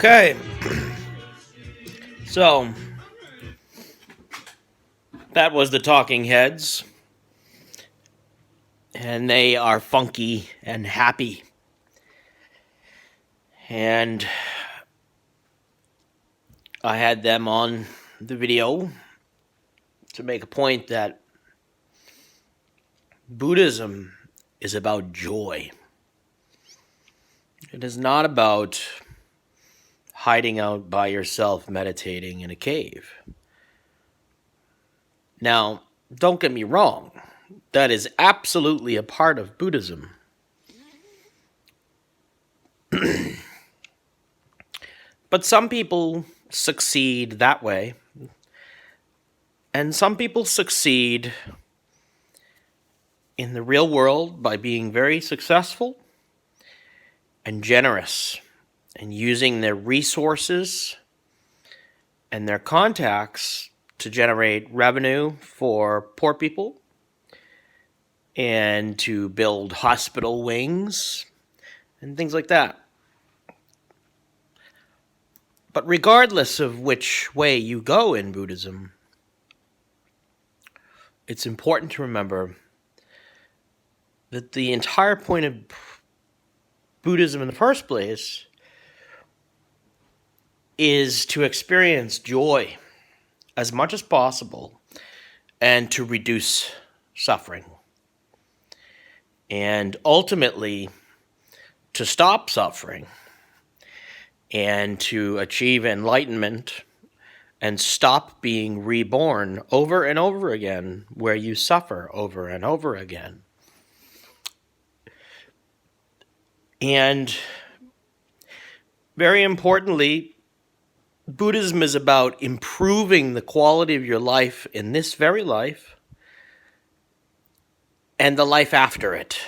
Okay, so that was the Talking Heads, and they are funky and happy. And I had them on the video to make a point that Buddhism is about joy. It is not about hiding out by yourself meditating in a cave. Now, don't get me wrong, that is absolutely a part of Buddhism. But some people succeed that way, and some people succeed in the real world by being very successful and generous and using their resources and their contacts to generate revenue for poor people and to build hospital wings and things like that. But regardless of which way you go in Buddhism, it's important to remember that the entire point of Buddhism in the first place is to experience joy as much as possible and to reduce suffering. And ultimately, to stop suffering and to achieve enlightenment and stop being reborn over and over again where you suffer over and over again. And very importantly, Buddhism is about improving the quality of your life in this very life and the life after it,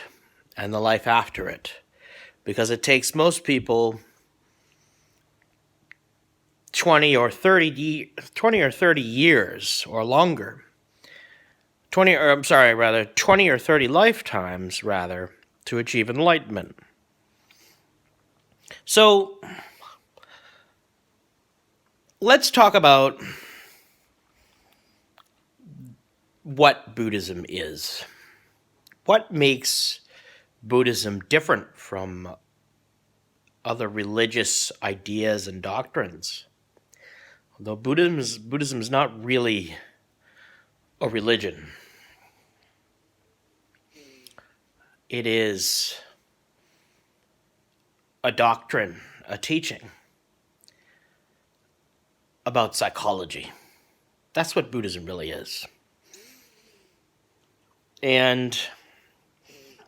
and the life after it. Because it takes most people 20 or 30 years or longer. 20 or 30 lifetimes rather to achieve enlightenment. So let's talk about what Buddhism is. What makes Buddhism different from other religious ideas and doctrines? Although Buddhism is not really a religion. It is a doctrine, a teaching about psychology. That's what Buddhism really is. And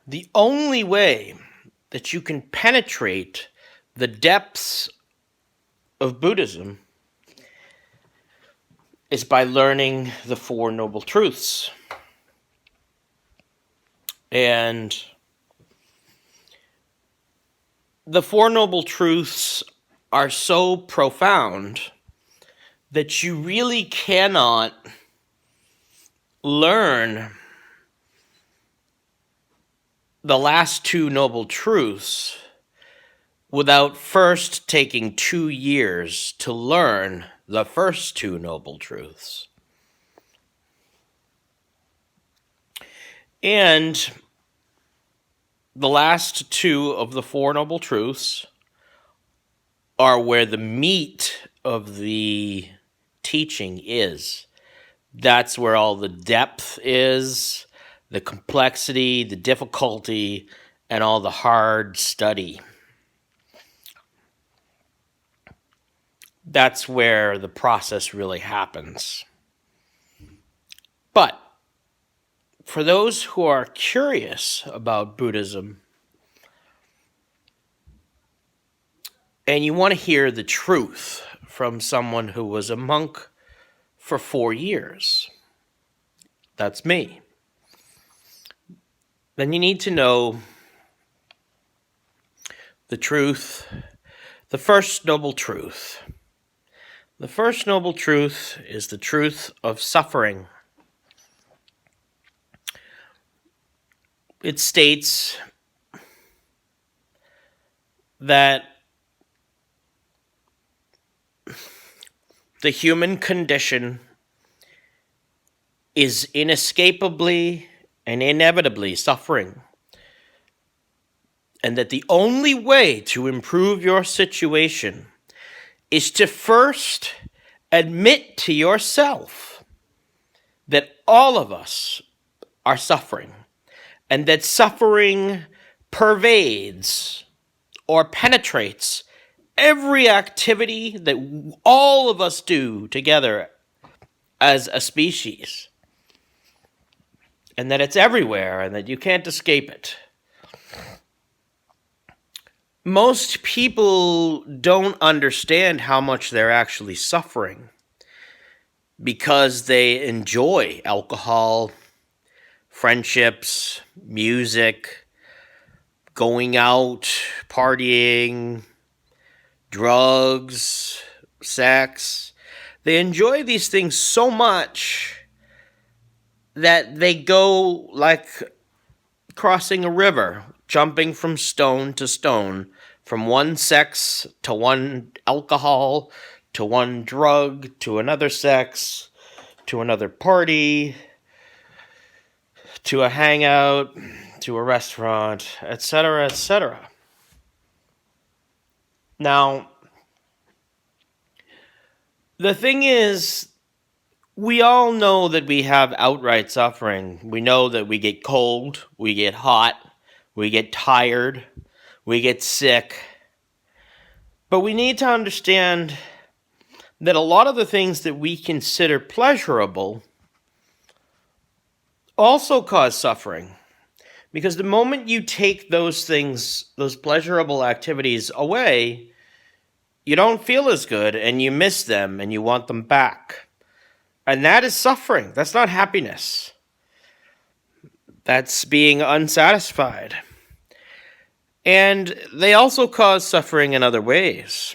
the only way that you can penetrate the depths of Buddhism is by learning the Four Noble Truths. And the Four Noble Truths are so profound that you really cannot learn the last two Noble Truths without first taking 2 years to learn the first two Noble Truths. And the last two of the Four Noble Truths are where the meat of the teaching is. That's where all the depth is, the complexity, the difficulty, and all the hard study. That's where the process really happens. But for those who are curious about Buddhism and you want to hear the truth from someone who was a monk for 4 years, that's me, then you need to know the truth, the first noble truth. The first noble truth is the truth of suffering. It states that the human condition is inescapably and inevitably suffering, and that the only way to improve your situation is to first admit to yourself that all of us are suffering, and that suffering pervades or penetrates every activity that all of us do together as a species, and that it's everywhere and that you can't escape it. Most people don't understand how much they're actually suffering because they enjoy alcohol, friendships, music, going out, partying, drugs, sex. They enjoy these things so much that they go like crossing a river, jumping from stone to stone, from one sex to one alcohol, to one drug, to another sex, to another party, to a hangout, to a restaurant, etc., etc. Now, the thing is, we all know that we have outright suffering. We know that we get cold, we get hot, we get tired, we get sick. But we need to understand that a lot of the things that we consider pleasurable also cause suffering. Because the moment you take those things, those pleasurable activities away, you don't feel as good and you miss them and you want them back. And that is suffering. That's not happiness. That's being unsatisfied. And they also cause suffering in other ways.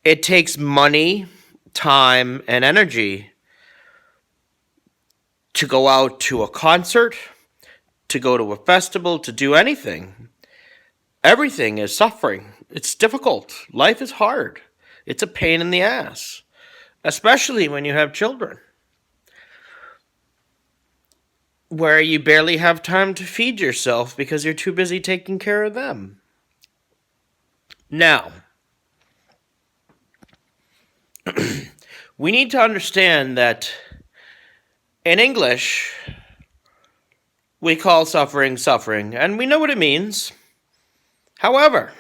It takes money, time, and energy to go out to a concert, to go to a festival, to do anything. Everything is suffering. It's difficult. Life is hard. It's a pain in the ass, especially when you have children, where you barely have time to feed yourself because you're too busy taking care of them. Now, we need to understand that in English, we call suffering suffering, and we know what it means. However,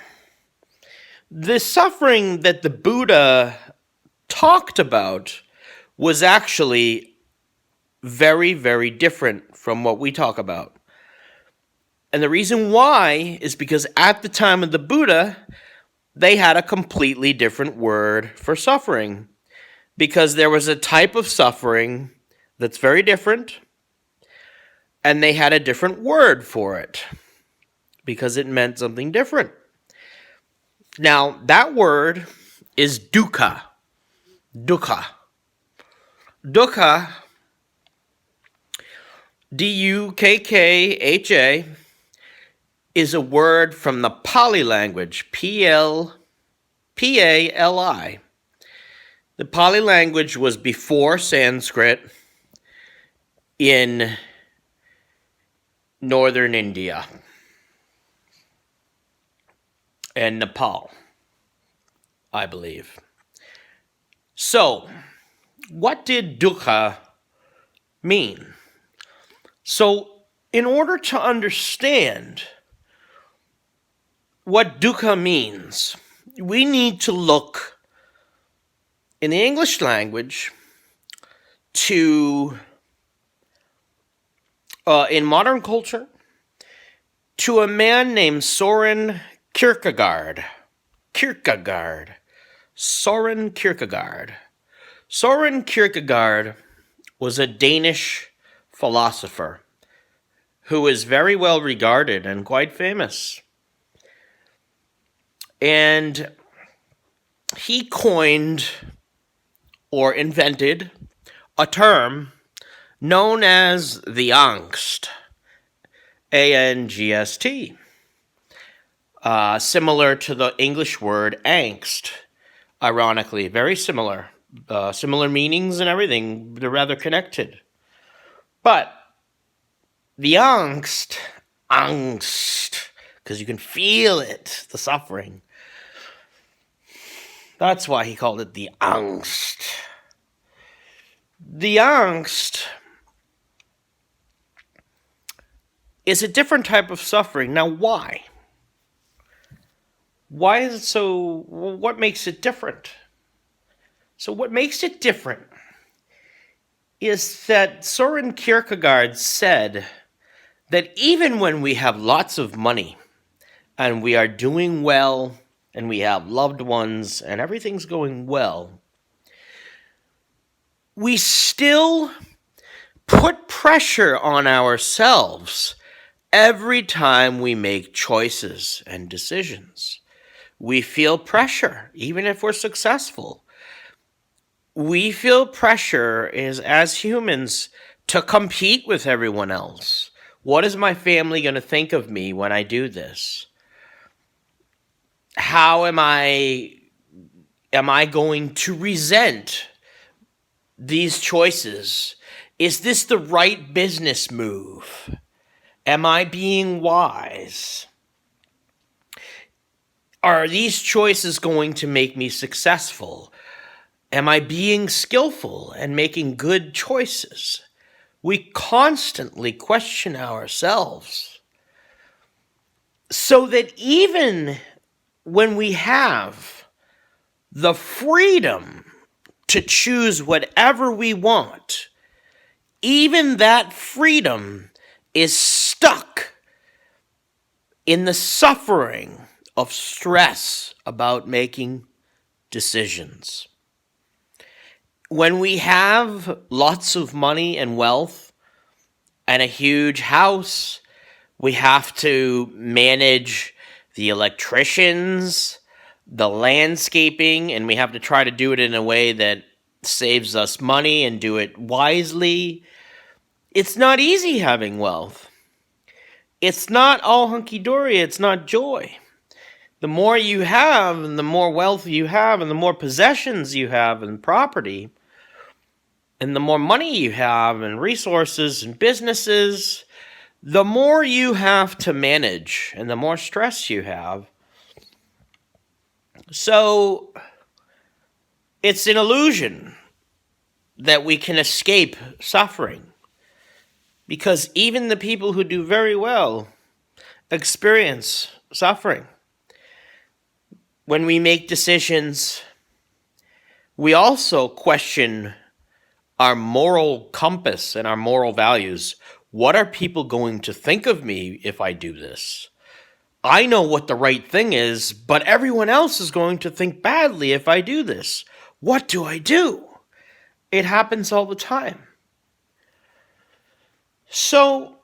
the suffering that the Buddha talked about was actually very, very different from what we talk about. And the reason why is because at the time of the Buddha, they had a completely different word for suffering, because there was a type of suffering that's very different, and they had a different word for it because it meant something different. Now, that word is dukkha. Dukkha. Dukkha, D-U-K-K-H-A, is a word from the Pali language, P-A-L-I. The Pali language was before Sanskrit in northern India and Nepal, I believe. So, what did dukkha mean? So, in order to understand what dukkha means, we need to look in the English language to, in modern culture, to a man named Soren Kierkegaard. Soren Kierkegaard. Soren Kierkegaard was a Danish philosopher who is very well regarded and quite famous. And he coined or invented a term known as the angst, A-N-G-S-T, similar to the English word angst, ironically, very similar, similar meanings and everything. They're rather connected. But the angst, because you can feel it, the suffering. That's why he called it the angst. The angst is a different type of suffering. Now, why? Why is it so? What makes it different? So what makes it different is that Soren Kierkegaard said that even when we have lots of money and we are doing well and we have loved ones and everything's going well, we still put pressure on ourselves every time we make choices and decisions. We feel pressure, even if we're successful. We feel pressure as humans to compete with everyone else. What is my family going to think of me when I do this? How am I going to resent these choices? Is this the right business move? Am I being wise? Are these choices going to make me successful? Am I being skillful and making good choices? We constantly question ourselves. So that even when we have the freedom to choose whatever we want, even that freedom is stuck in the suffering of stress about making decisions. When we have lots of money and wealth and a huge house, we have to manage the electricians, the landscaping, and we have to try to do it in a way that saves us money and do it wisely. It's not easy having wealth. It's not all hunky-dory. It's not joy. The more you have and the more wealth you have and the more possessions you have and property and the more money you have and resources and businesses, the more you have to manage and the more stress you have. So it's an illusion that we can escape suffering, because even the people who do very well experience suffering. When we make decisions, we also question our moral compass and our moral values. What are people going to think of me if I do this? I know what the right thing is, but everyone else is going to think badly if I do this. What do I do? It happens all the time. So,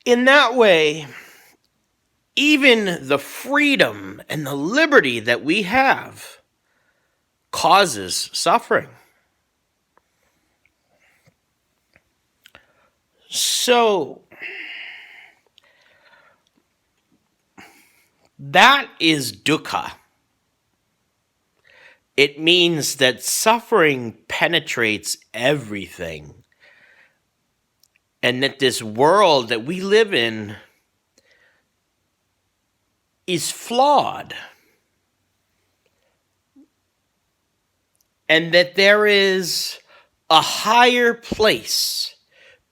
in that way, even the freedom and the liberty that we have causes suffering. So, that is dukkha. It means that suffering penetrates everything, and that this world that we live in is flawed, and that there is a higher place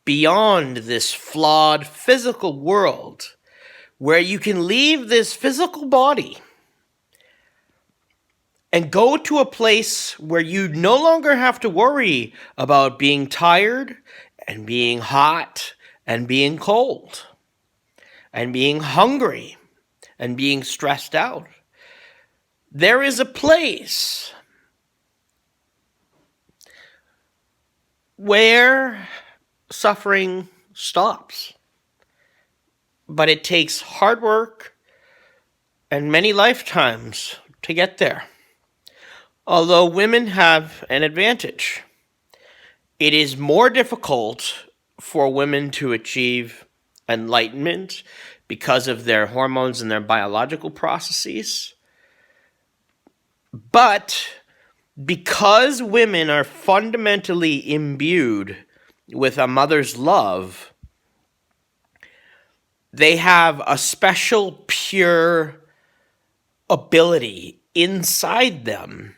beyond this flawed physical world where you can leave this physical body and go to a place where you no longer have to worry about being tired and being hot and being cold and being hungry and being stressed out. There is a place where suffering stops. But it takes hard work and many lifetimes to get there. Although women have an advantage, it is more difficult for women to achieve enlightenment because of their hormones and their biological processes. But Because women are fundamentally imbued with a mother's love, they have a special pure ability inside them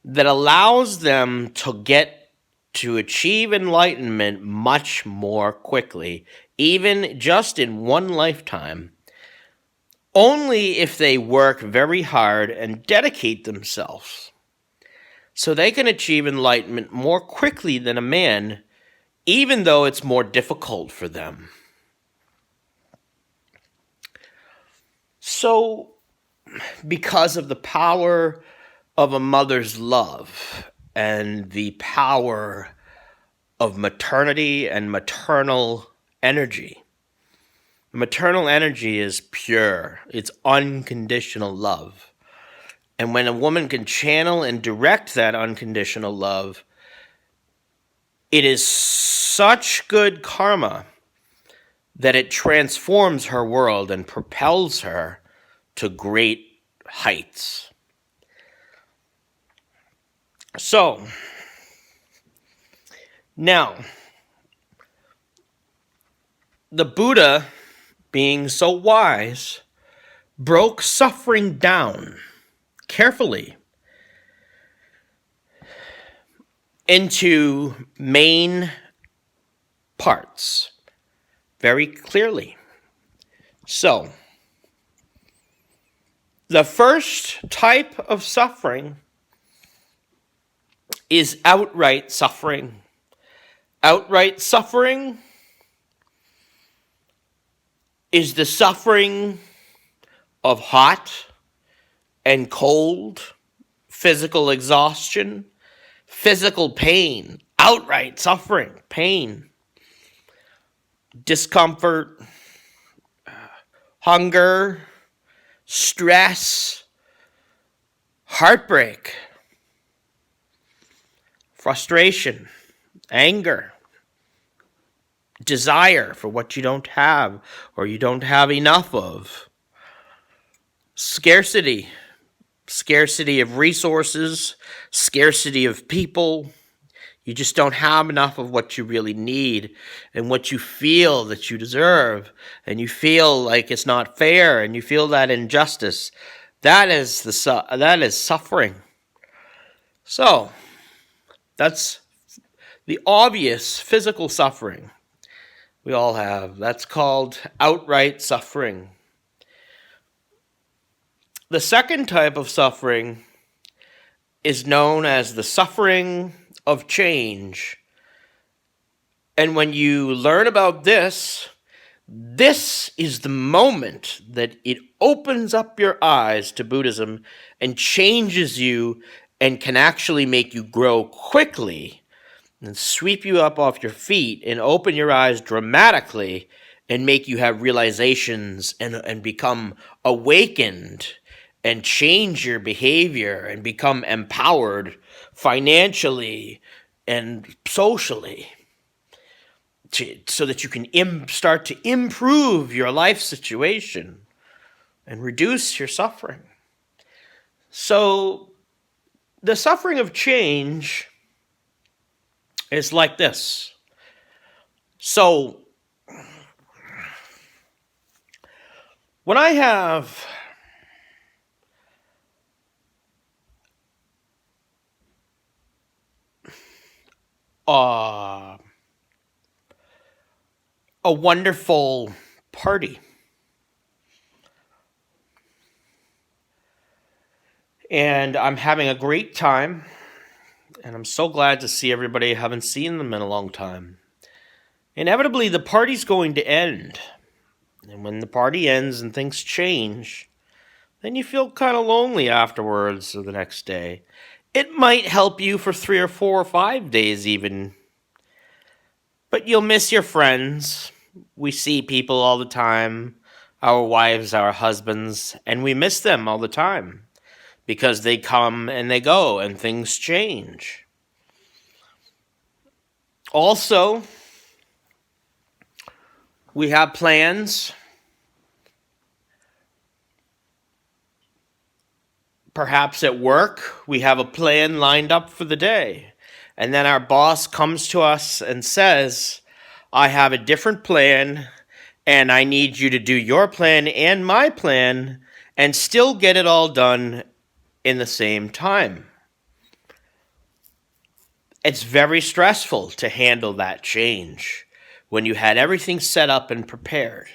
that allows them to achieve enlightenment much more quickly, even just in one lifetime, only if they work very hard and dedicate themselves. So they can achieve enlightenment more quickly than a man, even though it's more difficult for them. So, because of the power of a mother's love and the power of maternity and maternal energy. Maternal energy is pure. It's unconditional love. And when a woman can channel and direct that unconditional love, it is such good karma that it transforms her world and propels her to great heights. So, now, the Buddha, being so wise, broke suffering down carefully into main parts very clearly. So, the first type of suffering is outright suffering. Outright suffering is the suffering of hot and cold, physical exhaustion, physical pain, outright suffering, pain, discomfort, hunger, stress, heartbreak, frustration, anger, desire for what you don't have or you don't have enough of, scarcity of resources, scarcity of people. You just don't have enough of what you really need and what you feel that you deserve, and you feel like it's not fair, and you feel that injustice. That is suffering. So, that's the obvious physical suffering we all have. That's called outright suffering. The second type of suffering is known as the suffering of change. And when you learn about this is the moment that it opens up your eyes to Buddhism and changes you and can actually make you grow quickly and sweep you up off your feet and open your eyes dramatically and make you have realizations and become awakened and change your behavior and become empowered financially and socially, so that you can start to improve your life situation and reduce your suffering. So the suffering of change is like this. So when I have a wonderful party, and I'm having a great time, and I'm so glad to see everybody. I haven't seen them in a long time. Inevitably, the party's going to end. And when the party ends and things change, then you feel kind of lonely afterwards or the next day. It might help you for 3 or 4 or 5 days even. But you'll miss your friends. We see people all the time, our wives, our husbands, and we miss them all the time because they come and they go and things change. Also, we have plans Perhaps at work, we have a plan lined up for the day. And then our boss comes to us and says, I have a different plan, and I need you to do your plan and my plan and still get it all done in the same time. It's very stressful to handle that change when you had everything set up and prepared.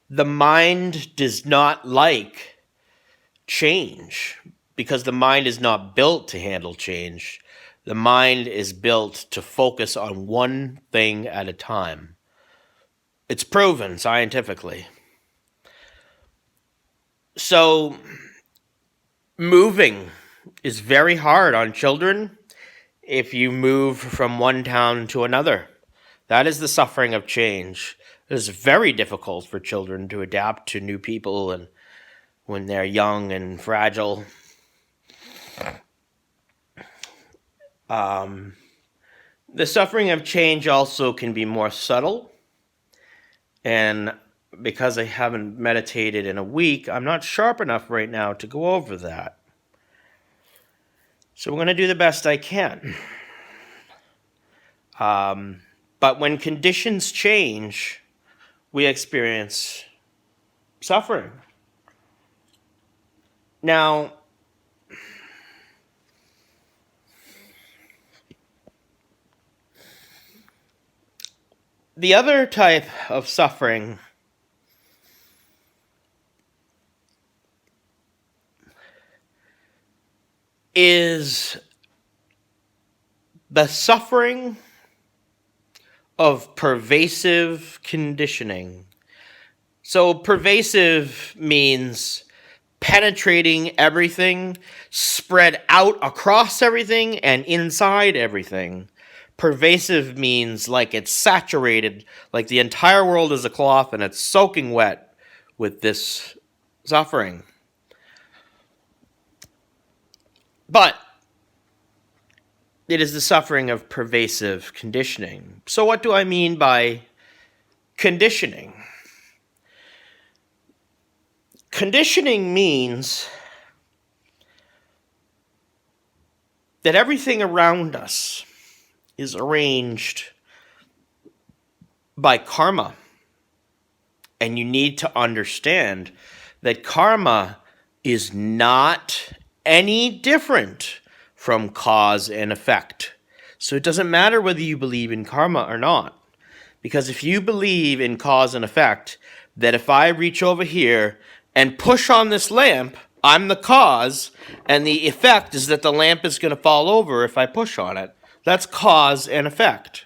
The mind does not like change because the mind is not built to handle change. The mind is built to focus on one thing at a time. It's proven scientifically. So, moving is very hard on children if you move from one town to another. That is the suffering of change. It is very difficult for children to adapt to new people and when they're young and fragile. The suffering of change also can be more subtle. And because I haven't meditated in a week, I'm not sharp enough right now to go over that. So I'm going to do the best I can. But when conditions change, we experience suffering. Now, the other type of suffering is the suffering of pervasive conditioning. So pervasive means penetrating everything, spread out across everything, and inside everything. Pervasive means like it's saturated, like the entire world is a cloth and it's soaking wet with this suffering. But it is the suffering of pervasive conditioning. So what do I mean by conditioning? Conditioning means that everything around us is arranged by karma. And you need to understand that karma is not any different from cause and effect. So it doesn't matter whether you believe in karma or not. Because if you believe in cause and effect, that if I reach over here and push on this lamp, I'm the cause, and the effect is that the lamp is going to fall over if I push on it. That's cause and effect.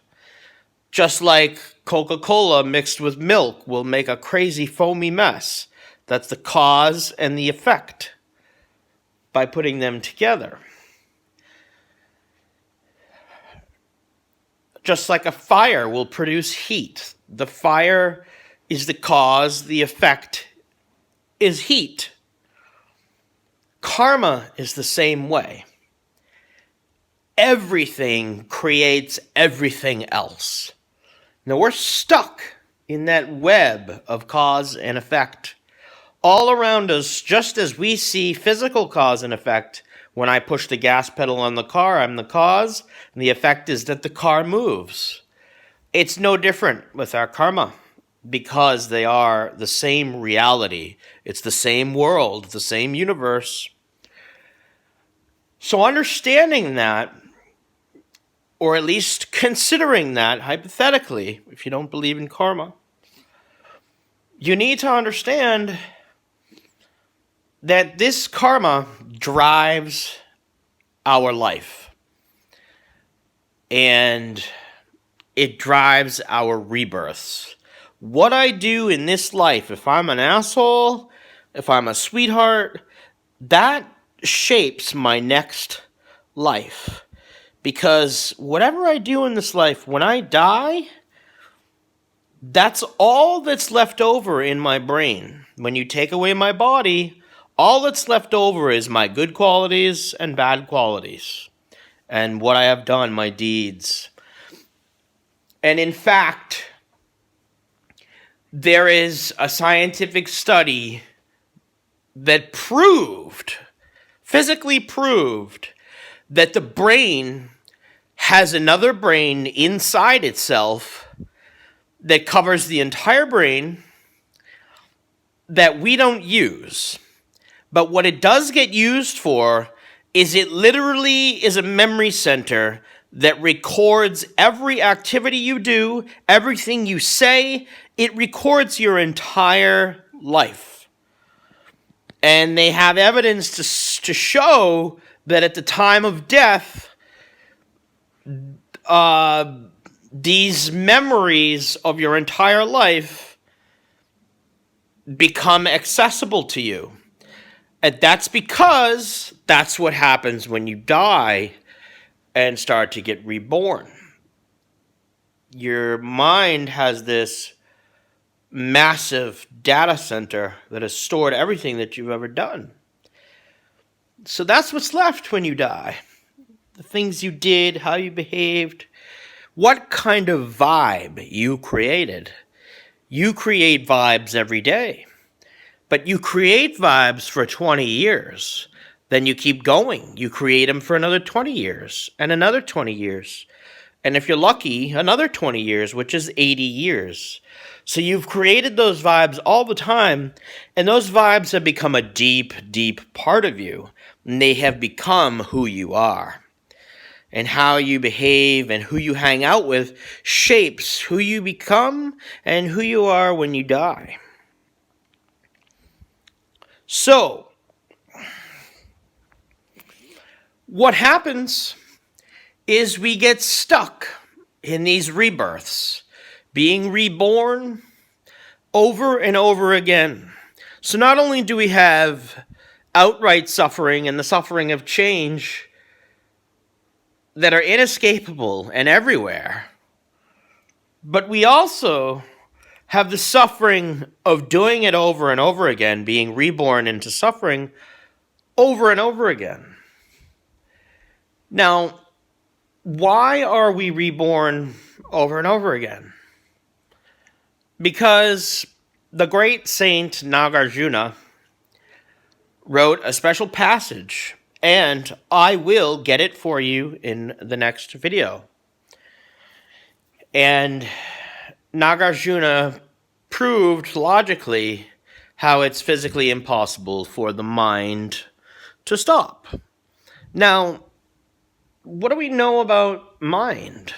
Just like Coca-Cola mixed with milk will make a crazy foamy mess. That's the cause and the effect by putting them together. Just like a fire will produce heat. The fire is the cause, the effect is heat. Karma is the same way. Everything creates everything else. Now we're stuck in that web of cause and effect. All around us, just as we see physical cause and effect, when I push the gas pedal on the car, I'm the cause, and the effect is that the car moves. It's no different with our karma, because they are the same reality. It's the same world, the same universe. So understanding that, or at least considering that, hypothetically, if you don't believe in karma, you need to understand that this karma drives our life. And it drives our rebirths. What I do in this life, if I'm an asshole, if I'm a sweetheart, that shapes my next life. Because whatever I do in this life, when I die, that's all that's left over in my brain. When you take away my body, all that's left over is my good qualities and bad qualities, and what I have done, my deeds. And in fact, there is a scientific study that proved physically proved that the brain has another brain inside itself that covers the entire brain that we don't use. But what it does get used for is it literally is a memory center that records every activity you do, everything you say. It records your entire life. And they have evidence to show that at the time of death, these memories of your entire life become accessible to you. And that's because that's what happens when you die and start to get reborn. Your mind has this massive data center that has stored everything that you've ever done. So that's what's left when you die. The things you did, how you behaved, what kind of vibe you created. You create vibes every day. But you create vibes for 20 years. Then you keep going. You create them for another 20 years and another 20 years. And if you're lucky, another 20 years, which is 80 years. So you've created those vibes all the time. And those vibes have become a deep, deep part of you. And they have become who you are. And how you behave and who you hang out with shapes who you become and who you are when you die. So, what happens is we get stuck in these rebirths, being reborn over and over again. So not only do we have outright suffering and the suffering of change that are inescapable and everywhere, but we also have the suffering of doing it over and over again, being reborn into suffering over and over again. Now, why are we reborn over and over again? Because the great saint Nagarjuna wrote a special passage, and I will get it for you in the next video. And Nagarjuna proved logically how it's physically impossible for the mind to stop. Now, what do we know about mind?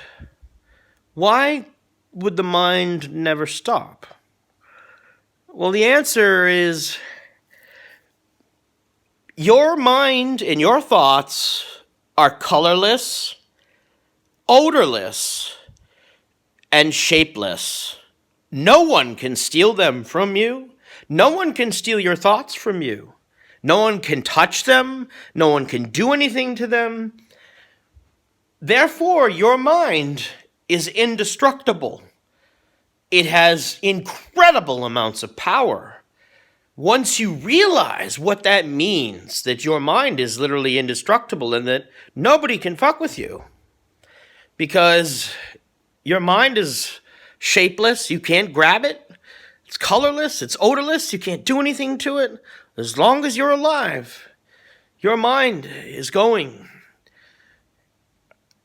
Why would the mind never stop? Well, the answer is your mind and your thoughts are colorless, odorless, and shapeless. No one can steal them from you. No one can steal your thoughts from you. No one can touch them. No one can do anything to them. Therefore, your mind is indestructible. It has incredible amounts of power. Once you realize what that means, that your mind is literally indestructible and that nobody can fuck with you, because your mind is shapeless, you can't grab it, it's colorless, it's odorless, you can't do anything to it. As long as you're alive, your mind is going.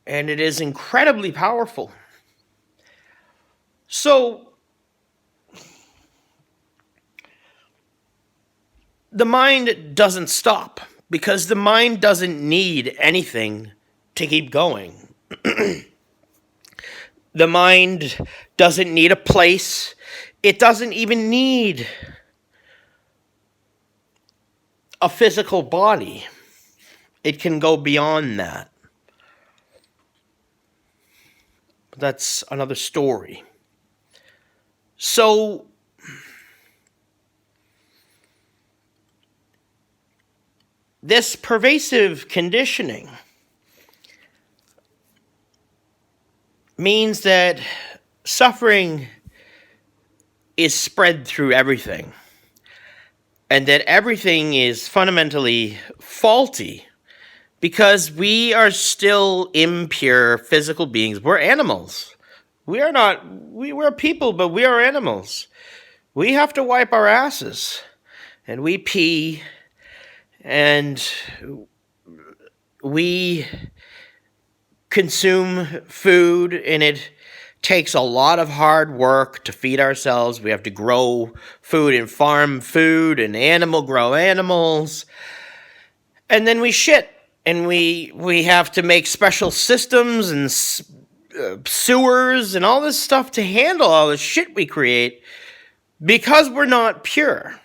And it is incredibly powerful. So, the mind doesn't stop because the mind doesn't need anything to keep going. The mind doesn't need a place. It doesn't even need a physical body. It can go beyond that. But that's another story. So, this pervasive conditioning means that suffering is spread through everything, and that everything is fundamentally faulty because we are still impure physical beings. We're animals. We're people, but we are animals. We have to wipe our asses, and we pee, And we consume food, and it takes a lot of hard work to feed ourselves. We have to grow food and farm food and grow animals. And then we shit, and we have to make special systems and sewers and all this stuff to handle all the shit we create because we're not pure.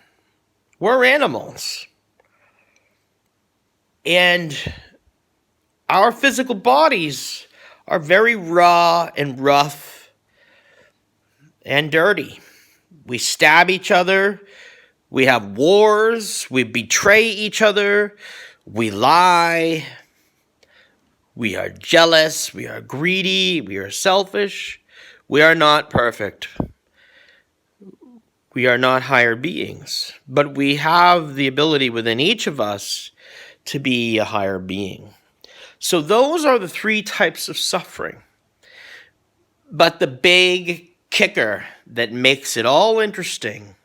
We're animals. And our physical bodies are very raw and rough and dirty. We stab each other. We have wars. We betray each other. We lie. We are jealous. We are greedy. We are selfish. We are not perfect. We are not higher beings. But we have the ability within each of us to be a higher being. So those are the three types of suffering. But the big kicker that makes it all interesting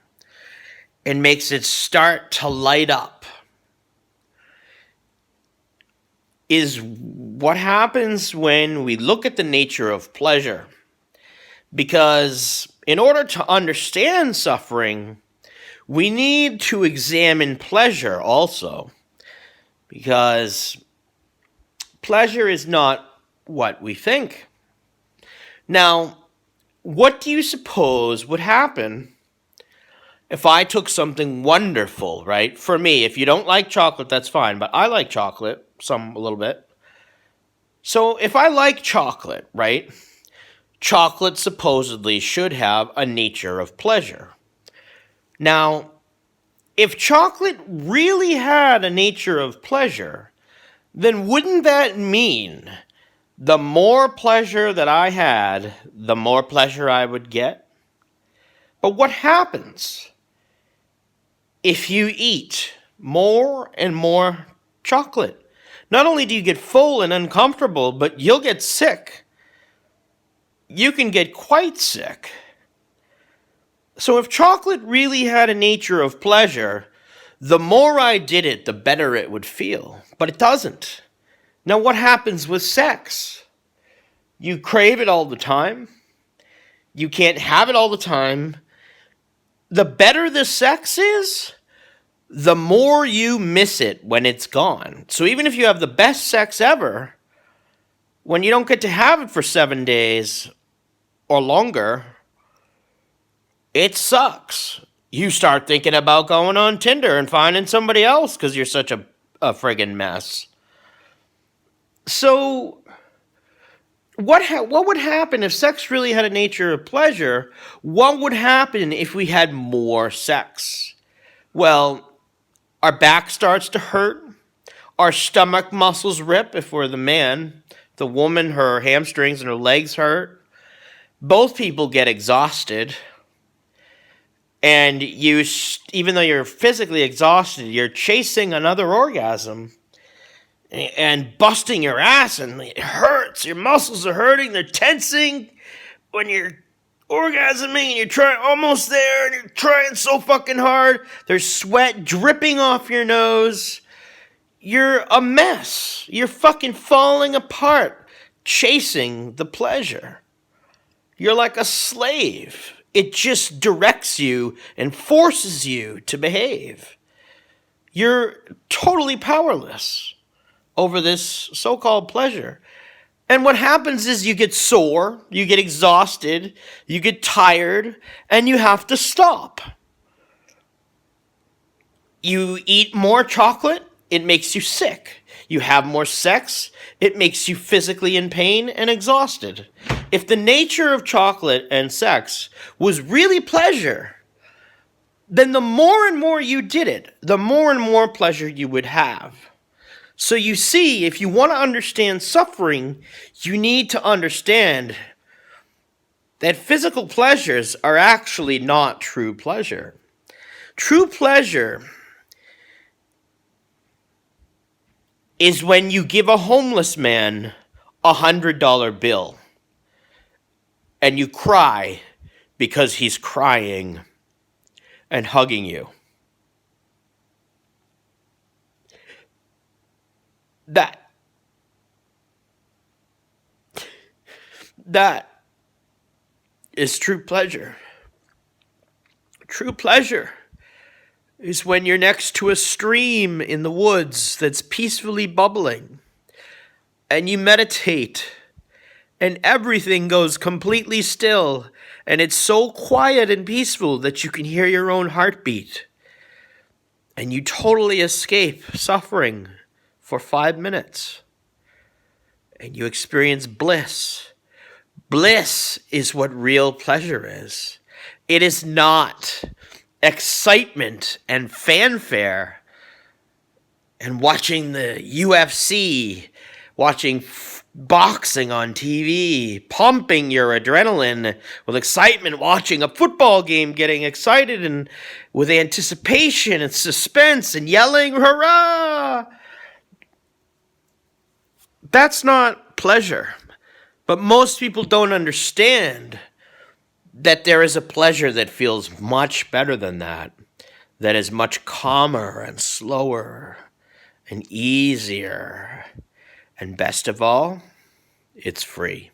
and makes it start to light up is what happens when we look at the nature of pleasure. Because in order to understand suffering, we need to examine pleasure also. Because pleasure is not what we think. Now, what do you suppose would happen if I took something wonderful, right? For me, if you don't like chocolate, that's fine, but I like chocolate, a little bit. So if I like chocolate, right? Chocolate supposedly should have a nature of pleasure. Now, if chocolate really had a nature of pleasure, then wouldn't that mean the more pleasure that I had, the more pleasure I would get? But what happens if you eat more and more chocolate? Not only do you get full and uncomfortable, but you'll get sick. You can get quite sick. So if chocolate really had a nature of pleasure, the more I did it, the better it would feel. But it doesn't. Now, what happens with sex? You crave it all the time. You can't have it all the time. The better the sex is, the more you miss it when it's gone. So even if you have the best sex ever, when you don't get to have it for 7 days or longer, it sucks. You start thinking about going on Tinder and finding somebody else because you're such a friggin' mess. So what would happen if sex really had a nature of pleasure? What would happen if we had more sex? Well, our back starts to hurt. Our stomach muscles rip if we're the man. The woman, her hamstrings and her legs hurt. Both people get exhausted. And even though you're physically exhausted, you're chasing another orgasm and busting your ass, and it hurts. Your muscles are hurting. They're tensing when you're orgasming and you're almost there and you're trying so fucking hard. There's sweat dripping off your nose. You're a mess. You're fucking falling apart chasing the pleasure. You're like a slave. It just directs you and forces you to behave. You're totally powerless over this so-called pleasure. And what happens is you get sore, you get exhausted, you get tired, and you have to stop. You eat more chocolate, it makes you sick. You have more sex, it makes you physically in pain and exhausted. If the nature of chocolate and sex was really pleasure, then the more and more you did it, the more and more pleasure you would have. So you see, if you want to understand suffering, you need to understand that physical pleasures are actually not true pleasure. True pleasure is when you give a homeless man $100 bill and you cry because he's crying and hugging you. That that is true pleasure. True pleasure is when you're next to a stream in the woods that's peacefully bubbling and you meditate and everything goes completely still and it's so quiet and peaceful that you can hear your own heartbeat and you totally escape suffering for 5 minutes and you experience bliss. Bliss is what real pleasure is. It is not excitement and fanfare and watching the UFC, watching boxing on TV, pumping your adrenaline with excitement, watching a football game, getting excited and with anticipation and suspense and yelling, hurrah! That's not pleasure. But most people don't understand that there is a pleasure that feels much better than that is much calmer and slower and easier. And best of all, it's free.